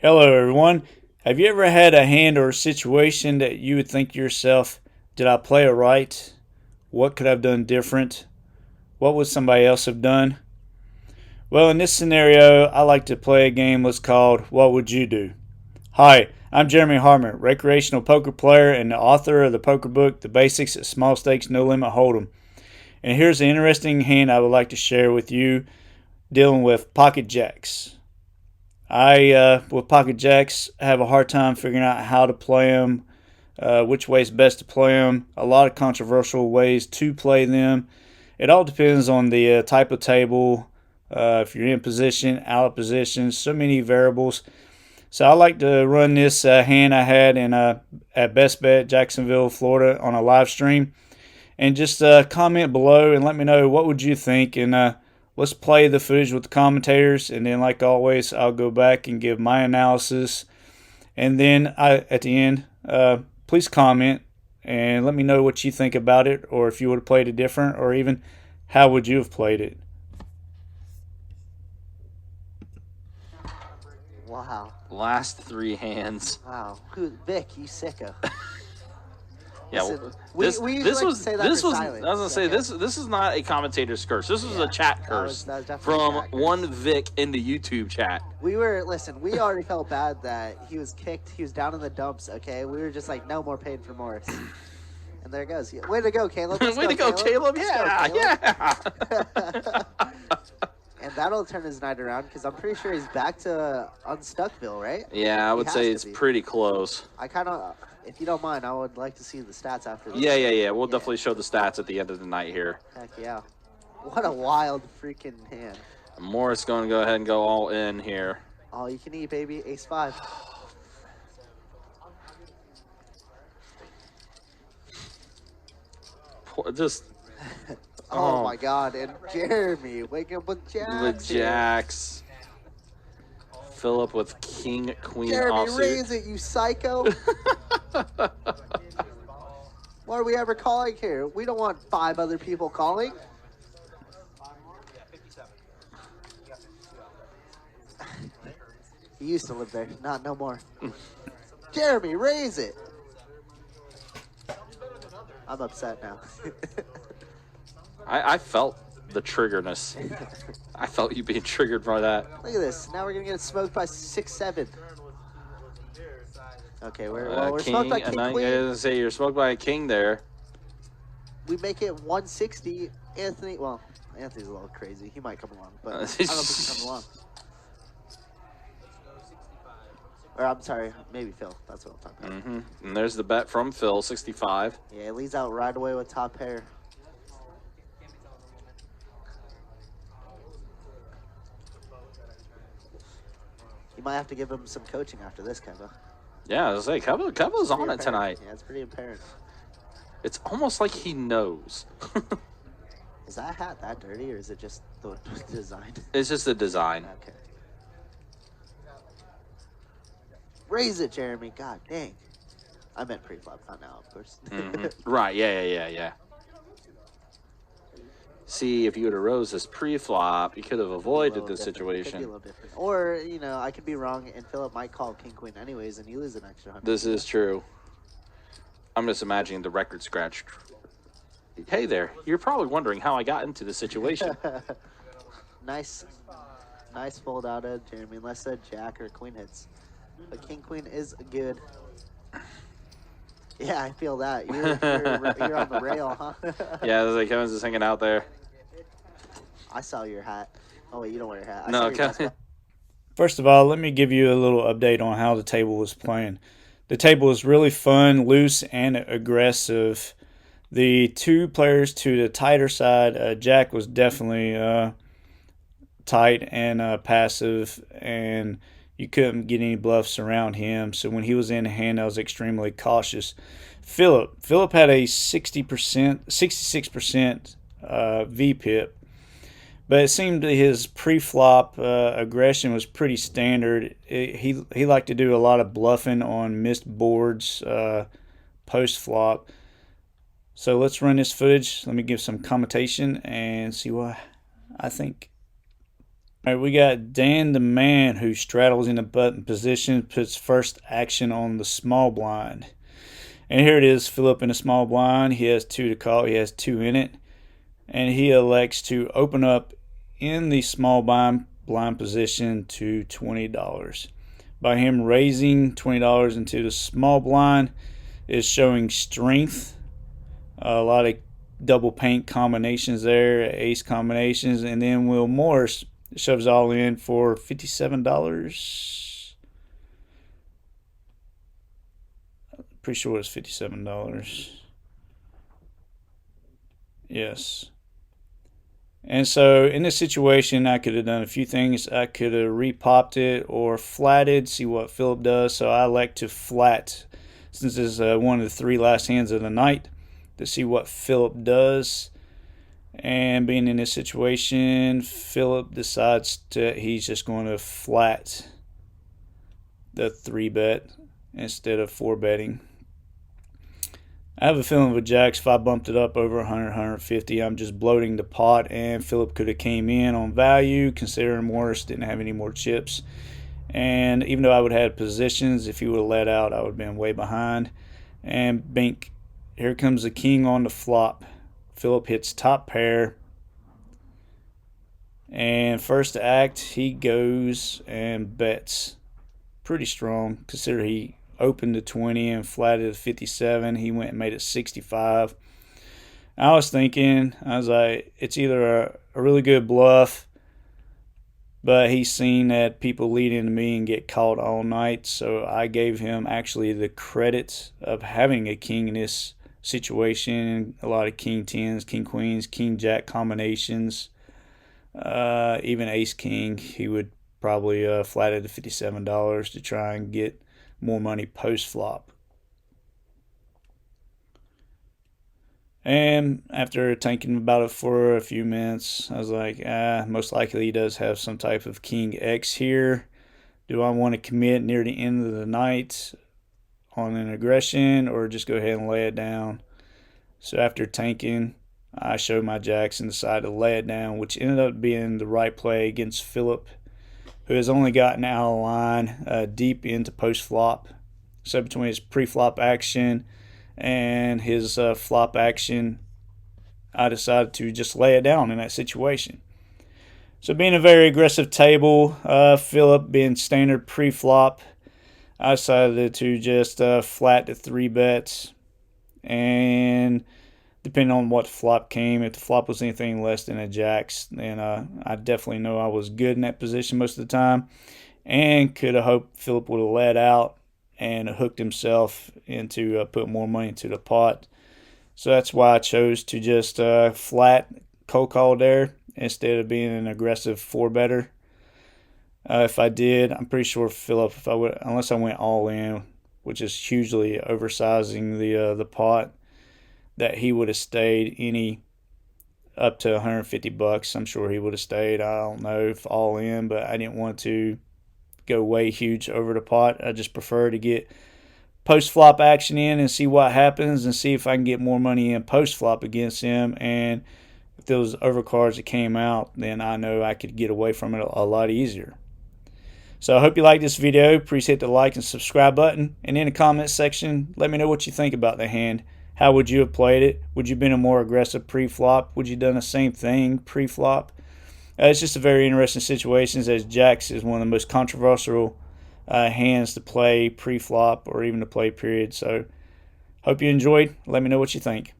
Hello, everyone. Have you ever had a hand or a situation that you would think to yourself, did I play it right? What could I have done different? What would somebody else have done? Well, in this scenario, I like to play a game that's called What Would You Do? Hi, I'm Jeremy Harmon, recreational poker player and the author of the poker book, The Basics at Small Stakes No Limit Hold'em. And here's an interesting hand I would like to share with you dealing with pocket jacks. With pocket jacks, have a hard time figuring out how to play them, which way is best to play them. A lot of controversial ways to play them. It all depends on the type of table, if you're in position, out of position, so many variables. So I like to run this hand I had at Best Bet, Jacksonville, Florida, on a live stream, and just comment below and let me know what would you think, and let's play the footage with the commentators, and then like always I'll go back and give my analysis, and then at the end please comment and let me know what you think about it, or if you would have played it different, or even how would you have played it. Wow. Last three hands. Wow. Vic, you sicko. Yeah, Listen, this we this usually was say that this for was silence, I was gonna say okay? this is not a commentator's curse. This was Yeah, a chat that curse was definitely a from chat curse. one Vic in the YouTube chat. We already felt bad that he was kicked. He was down in the dumps, okay? We were just like, no more pain for Morris. And there it goes. Way to go, Caleb. Let's Way to go, Caleb! Let's go, Yeah, Caleb. yeah. And that'll turn his night around because I'm pretty sure he's back to Unstuckville, right? Yeah, I He would has say to it's be. pretty close. I kind of, if you don't mind, I would like to see the stats after this. Yeah. We'll definitely show the stats at the end of the night here. Heck yeah. What a wild freaking hand. Morris going to go ahead and go all in here. All you can eat, baby. Ace 5. Just Oh my god. And Jeremy waking up with Jacks. with here. jacks. Philip with king, queen Jeremy, offsuit. raise it, you psycho. What are we ever calling here? We don't want 5 other people calling. He used to live there. Not no more. Jeremy, raise it. I'm upset now. I felt the triggerness. I felt you being triggered by that. Look at this. Now we're going to get smoked by 6-7. Okay, we're King, smoked by and King I was Queen. gonna say you're smoked by a king there. We make it 160. Anthony's a little crazy. He might come along, but I don't think he comes along. Or I'm sorry, maybe Phil. That's what I'm talking about. And there's the bet from Phil, 65. Yeah, it leads out right away with top pair. You might have to give him some coaching after this, Keva. Yeah, I was like, Kevo's on it Pretty apparent. tonight. Yeah, it's pretty apparent. It's almost like he knows. Is that hat that dirty, or is it just the design? It's just the design. Okay. Raise it, Jeremy. God dang. I meant pre-flop, not now, of course. Right, yeah. See, if you would have rose this pre-flop, you could have avoided the Could be a situation. little different. Or, I could be wrong, and Philip might call King Queen anyways, and you lose an extra 100. This is true. I'm just imagining the record scratch. Hey there, you're probably wondering how I got into this situation. Nice fold out of Jeremy, unless a Jack or Queen hits. But King Queen is good. Yeah, I feel that. You're on the rail, huh? Yeah, it was like Kevin's just hanging out there. I saw your hat. Oh wait, you don't wear your hat. I No, saw your Kevin. basketball. First of all, let me give you a little update on how the table was playing. The table was really fun, loose, and aggressive. The 2 players to the tighter side, Jack was definitely tight and passive, and you couldn't get any bluffs around him. So when he was in hand, I was extremely cautious. Philip had a 66% VPIP, but it seemed that his pre-flop aggression was pretty standard. He liked to do a lot of bluffing on missed boards post-flop. So let's run this footage. Let me give some commentation and see what I think. All right, we got Dan the Man, who straddles in the button position, puts first action on the small blind. And here it is, Philip in a small blind. He has 2 to call. He has 2 in it. And he elects to open up in the small blind position to $20. By him raising $20 into the small blind is showing strength. A lot of double paint combinations there, ace combinations. And then Will Morris shoves all in for $57. Pretty sure it's $57. Yes. And so in this situation, I could have done a few things. I could have repopped it or flatted, see what Philip does. So I like to flat, since this is one of the 3 last hands of the night, to see what Philip does. And being in this situation, Philip decides he's just going to flat the 3-bet instead of 4-betting. I have a feeling with jacks, if I bumped it up over 100, 150, I'm just bloating the pot, and Philip could have came in on value, considering Morris didn't have any more chips. And even though I would have had positions, if he would have let out, I would have been way behind. And bink, here comes the king on the flop. Philip hits top pair. And first act, he goes and bets pretty strong, considering he opened to 20 and flatted to 57. He went and made it 65. I was thinking, I was like, it's either a really good bluff, but he's seen that people lead into me and get caught all night, so I gave him actually the credit of having a king in this situation. A lot of king 10s, king queens, king jack combinations, even ace king. He would probably flat it to $57 to try and get more money post flop. And after thinking about it for a few minutes, I was like, most likely he does have some type of king X here. Do I want to commit near the end of the night on an aggression, or just go ahead and lay it down? So after tanking, I showed my jacks and decided to lay it down, which ended up being the right play against Philip, who has only gotten out of line deep into post-flop. So between his pre-flop action and his flop action, I decided to just lay it down in that situation. So being a very aggressive table, Philip being standard pre-flop, I decided to just flat the 3 bets. And depending on what flop came, if the flop was anything less than a jacks, then I definitely know I was good in that position most of the time, and could have hoped Philip would have let out and hooked himself into put more money into the pot. So that's why I chose to just flat cold call there instead of being an aggressive 4-better. If I did, I'm pretty sure Philip, unless I went all in, which is hugely oversizing the pot, that he would have stayed any up to $150. I'm sure he would have stayed. I don't know if all in, but I didn't want to go way huge over the pot. I just prefer to get post-flop action in and see what happens, and see if I can get more money in post-flop against him. And if those overcards that came out, then I know I could get away from it a lot easier. So I hope you like this video. Please hit the like and subscribe button. And in the comment section, let me know what you think about the hand. How would you have played it? Would you have been a more aggressive pre-flop? Would you have done the same thing pre-flop? It's just a very interesting situation, as jacks is one of the most controversial hands to play pre-flop or even to play period. So hope you enjoyed. Let me know what you think.